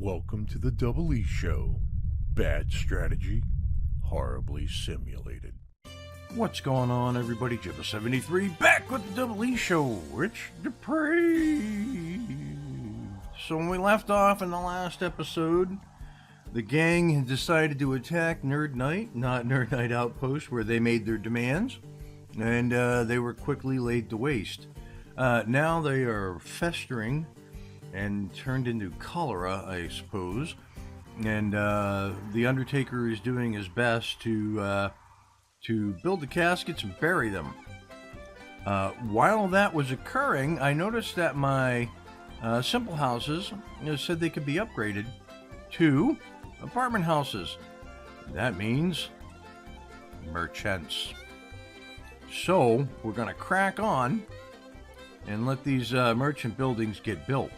Welcome to the Double E Show. Bad strategy, horribly simulated. What's going on, everybody? Ep28 back with the Double E Show. It's Depraved. So when we left off in the last episode, the gang had decided to attack NerdKnyght, not NerdKnyght Outpost, where they made their demands, and they were quickly laid to waste. Now they are festering and turned into cholera, I suppose. And the Undertaker is doing his best to build the caskets and bury them. While that was occurring, I noticed that my simple houses said they could be upgraded to apartment houses. That means merchants. So we're going to crack on and let these merchant buildings get built.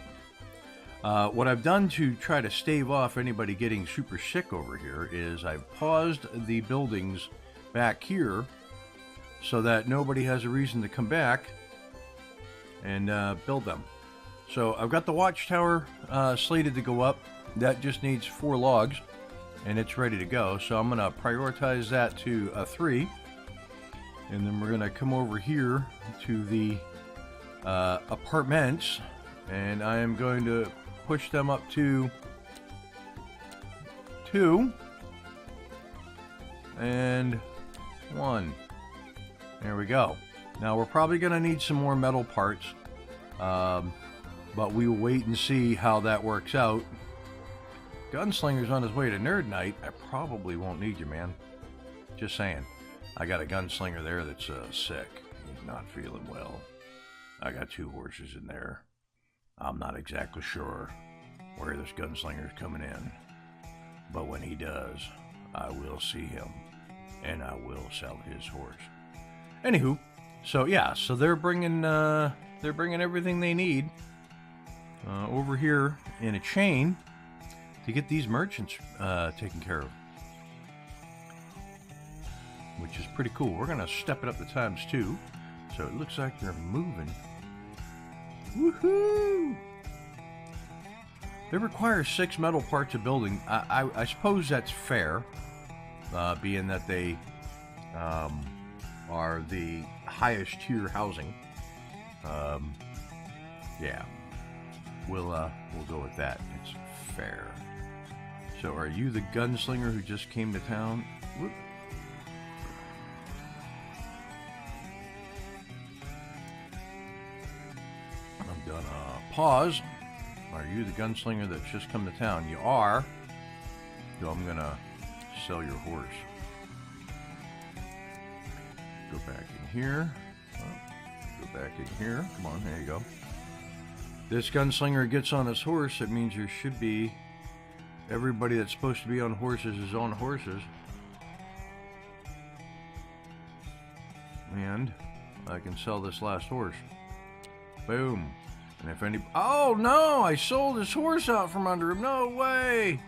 What I've done to try to stave off anybody getting super sick over here is I've paused the buildings back here so that nobody has a reason to come back and build them. So I've got the watchtower slated to go up. That just needs 4 logs and it's ready to go. So I'm going to prioritize that to a 3. And then we're going to come over here to the apartments, and I am going to push them up to 2 and 1. There we go. Now we're probably going to need some more metal parts, but we will wait and see how that works out. Gunslinger's on his way to NerdKnyght. I probably won't need you, man. Just saying. I got a gunslinger there that's sick. He's not feeling well. I got 2 horses in there. I'm not exactly sure where this gunslinger's coming in, but when he does, I will see him, and I will sell his horse. Anywho, so yeah, so they're bringing everything they need over here in a chain to get these merchants taken care of, which is pretty cool. We're gonna step it up to times 2, so it looks like they're moving. Woohoo! They require 6 metal parts of building. I suppose that's fair, being that they are the highest tier housing. Yeah, we'll go with that. It's fair. So, are you the gunslinger who just came to town? Whoop. I'm gonna pause. Are you the gunslinger that's just come to town? You are. So I'm gonna sell your horse. Go back in here. Go back in here. Come on, there you go. This gunslinger gets on his horse. It means there should be everybody that's supposed to be on horses is on horses. And I can sell this last horse. Boom. And if any... Oh, no! I sold his horse out from under him. No way!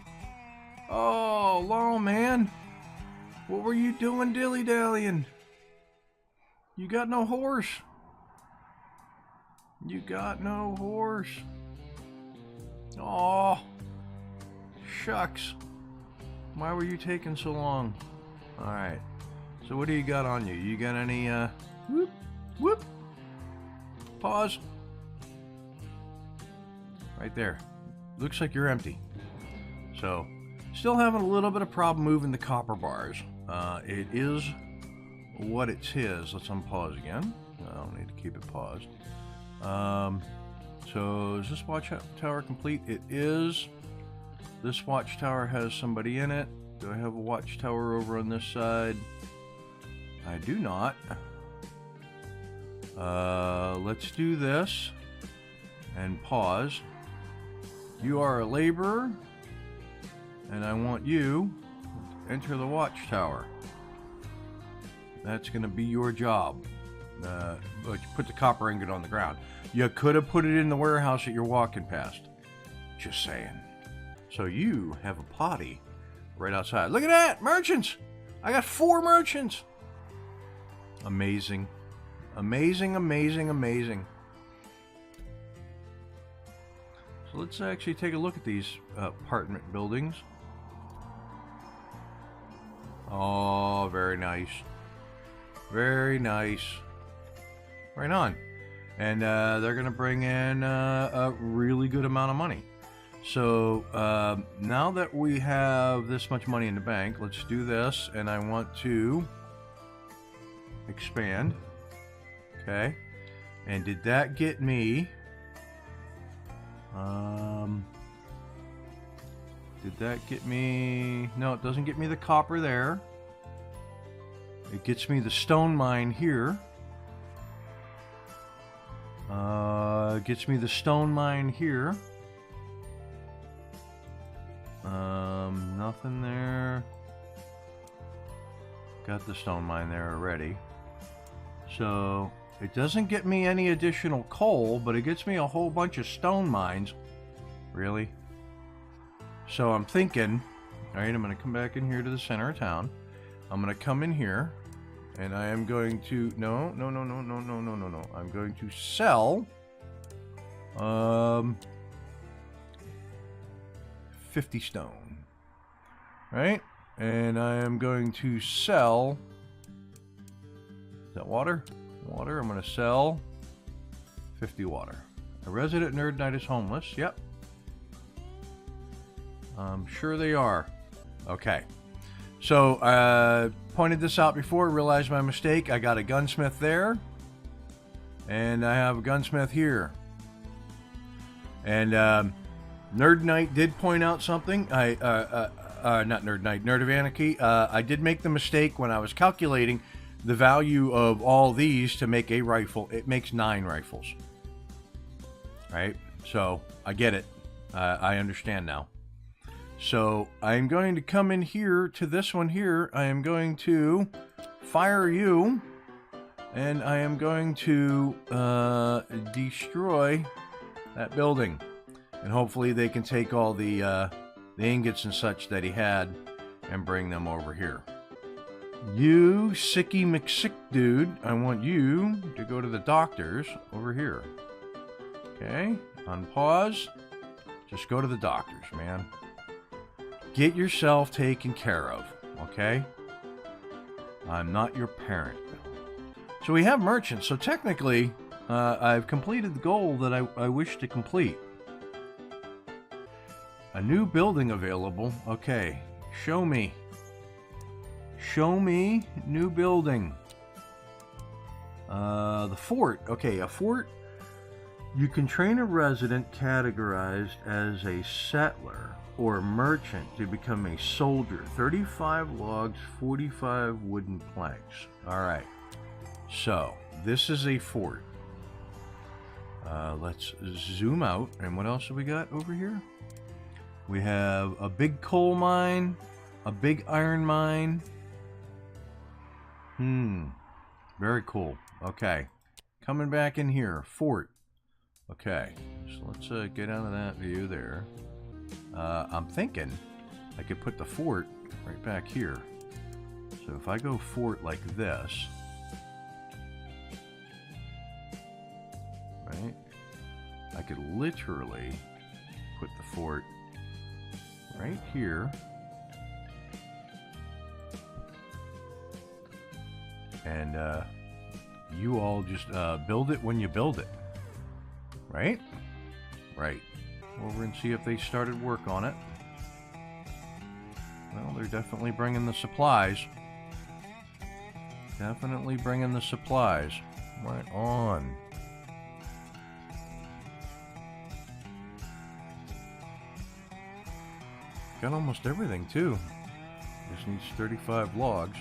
Oh, long man. What were you doing dilly-dallying? You got no horse. You got no horse. Oh, shucks. Why were you taking so long? Alright. So what do you got on you? You got any, whoop, whoop. Pause. Right there. Looks like you're empty. So, still having a little bit of problem moving the copper bars. It is what it is. Let's unpause again. I don't need to keep it paused. So, is this watchtower complete? It is. This watchtower has somebody in it. Do I have a watchtower over on this side? I do not. Let's do this and pause. You are a laborer, and I want you to enter the watchtower. That's going to be your job. But you put the copper ingot on the ground. You could have put it in the warehouse that you're walking past. Just saying. So you have a potty right outside. Look at that! Merchants! I got 4 merchants! Amazing. Amazing, amazing, amazing. So let's actually take a look at these apartment buildings. Oh, very nice. Very nice. Right on. And they're going to bring in a really good amount of money. So now that we have this much money in the bank, let's do this. And I want to expand. Okay. And did that get me... did that get me... No, it doesn't get me the copper there. It gets me the stone mine here. It gets me the stone mine here. Nothing there. Got the stone mine there already. So, it doesn't get me any additional coal, but it gets me a whole bunch of stone mines. Really? So I'm thinking, alright, I'm going to come back in here to the center of town. I'm going to come in here, and I am going to, no. I'm going to sell, 50 stone. Right? And I am going to sell, is that water? Water, I'm going to sell 50 water. A resident NerdKnyght is homeless. Yep. I'm sure they are. Okay. So, pointed this out before, realized my mistake. I got a gunsmith there. And I have a gunsmith here. And NerdKnyght did point out something. Not NerdKnyght, Nerd of Anarchy. I did make the mistake when I was calculating the value of all these to make a rifle. It makes 9 rifles. Right? So, I get it. I understand now. So, I'm going to come in here to this one here. I am going to fire you. And I am going to destroy that building. And hopefully they can take all the ingots and such that he had and bring them over here. You sicky McSick dude, I want you to go to the doctors over here. Okay, unpause. Just go to the doctors, man. Get yourself taken care of, okay? I'm not your parent. So we have merchants. So technically, I've completed the goal that I wish to complete. A new building available. Okay, show me. Show me new building. The fort. Okay, a fort. You can train a resident categorized as a settler or merchant to become a soldier. 35 logs, 45 wooden planks. All right. So, this is a fort. Let's zoom out. And what else have we got over here? We have a big coal mine, a big iron mine. Very cool. Okay. Coming back in here. Fort. Okay. So let's get out of that view there. I'm thinking I could put the fort right back here. So if I go fort like this, right, I could literally put the fort right here. And you all just build it when you build it. Right? Right. Over and see if they started work on it. Well, they're definitely bringing the supplies. Definitely bringing the supplies. Right on. Got almost everything, too. Just needs 35 logs.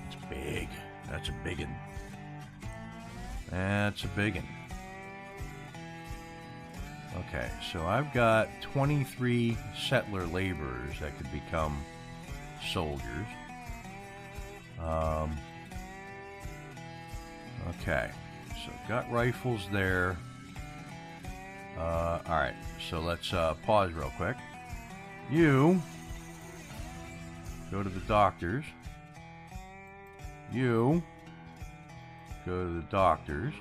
It's big. That's a biggin. That's a biggin. Okay, so I've got 23 settler laborers that could become soldiers. Okay, so got rifles there. Alright, so let's pause real quick. You go to the doctors. You go to the doctors.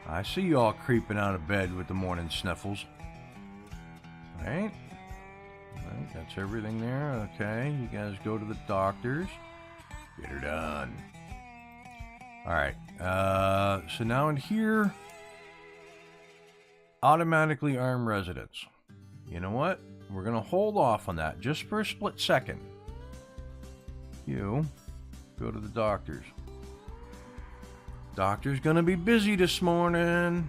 I see you all creeping out of bed with the morning sniffles. Alright. Alright, that's everything there. Okay, you guys go to the doctors. Get her done. Alright, so now in here, automatically arm residents. You know what? We're going to hold off on that just for a split second. You go to the doctors. Doctor's going to be busy this morning.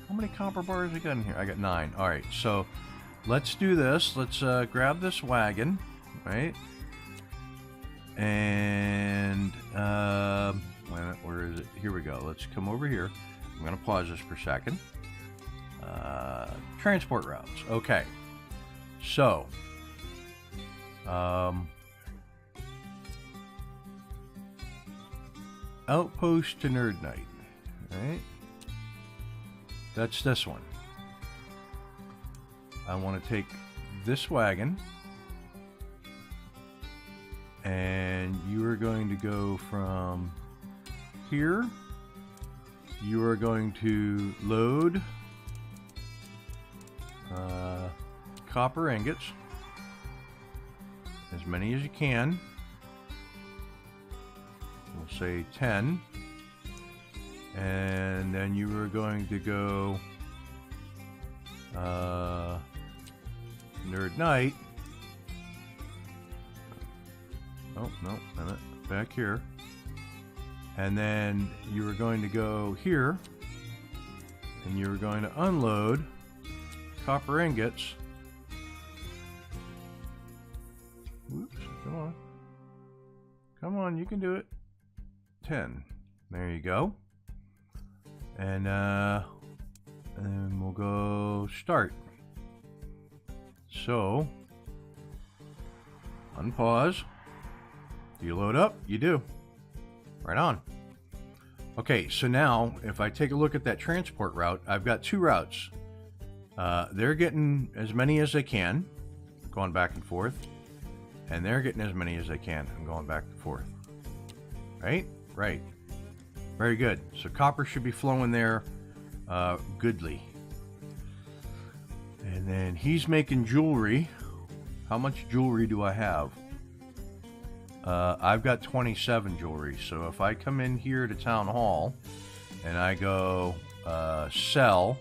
How many copper bars I got in here? I got 9. Alright, so let's do this. Let's grab this wagon, right? And, wait a minute, where is it? Here we go. Let's come over here. I'm going to pause this for a second. Transport routes. Okay. So, outpost to NerdKnyght, right? That's this one. I want to take this wagon, and you are going to go from here. You are going to load copper ingots, as many as you can. We'll say 10, and then you are going to go NerdKnyght. Oh no, back here, and then you are going to go here, and you are going to unload copper ingots. Oops, come on, you can do it. 10. There you go. And we'll go start. So, unpause. Do you load up? You do. Right on. Okay, so now if I take a look at that transport route, I've got 2 routes. They're getting as many as they can, going back and forth. And they're getting as many as they can and going back and forth. Right? Right. Very good. So copper should be flowing there goodly. And then he's making jewelry. How much jewelry do I have? I've got 27 jewelry. So if I come in here to Town Hall and I go sell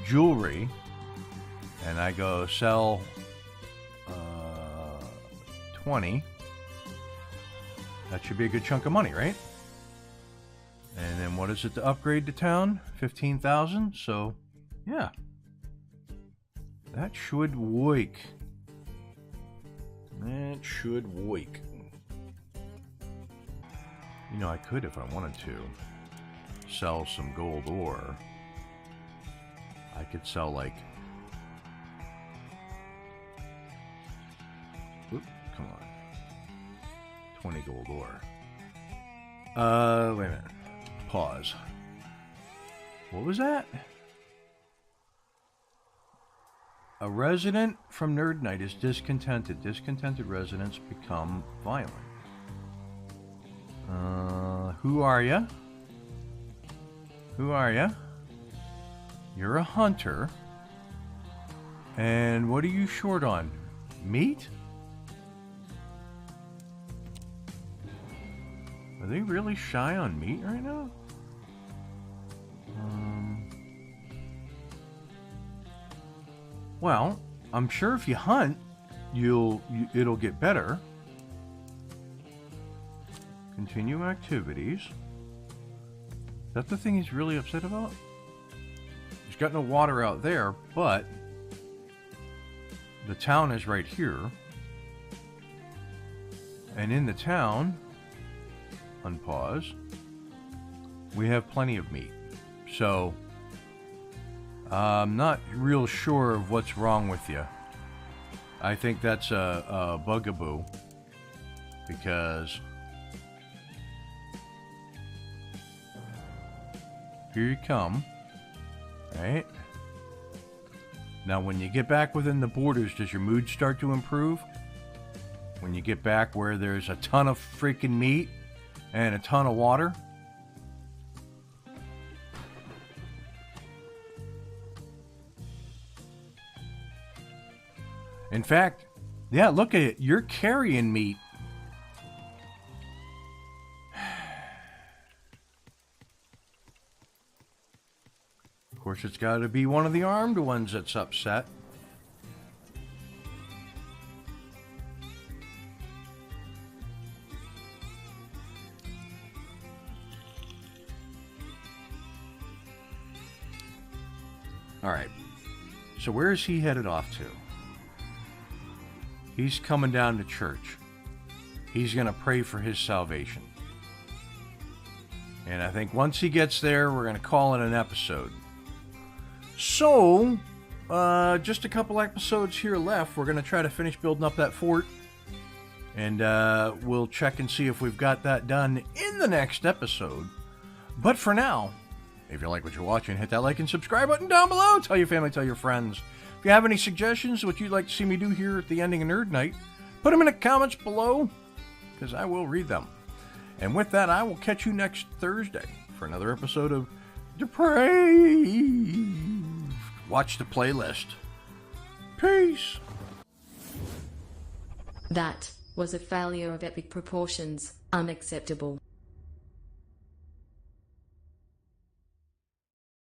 jewelry, and I go sell 20, that should be a good chunk of money, right? And then what is it to upgrade to town? 15,000. So yeah, that should work. That should work. You know, I could, if I wanted to, sell some gold ore. I could sell like, come on, 20 gold ore. Wait a minute. Pause. What was that? A resident from NerdKnyght is discontented. Discontented residents become violent. Who are ya? Who are ya? You're a hunter. And what are you short on? Meat? Are they really shy on meat right now? Well, I'm sure if you hunt, it'll get better. Continue activities. Is that the thing he's really upset about? He's got no water out there, but the town is right here. And in the town, unpause, we have plenty of meat. So, I'm not real sure of what's wrong with you. I think that's a bugaboo, because here you come, right? Now, when you get back within the borders, does your mood start to improve? When you get back where there's a ton of freaking meat and a ton of water? In fact, yeah, look at it. You're carrying meat. Of course, it's got to be one of the armed ones that's upset. All right. So where is he headed off to? He's coming down to church. He's going to pray for his salvation. And I think once he gets there, we're going to call it an episode. So, just a couple episodes here left. We're going to try to finish building up that fort. And we'll check and see if we've got that done in the next episode. But for now, if you like what you're watching, hit that like and subscribe button down below. Tell your family, tell your friends. If you have any suggestions, what you'd like to see me do here at the ending of Nerd Night, put them in the comments below, because I will read them. And with that, I will catch you next Thursday for another episode of Depraved. Watch the playlist. Peace. That was a failure of epic proportions. Unacceptable.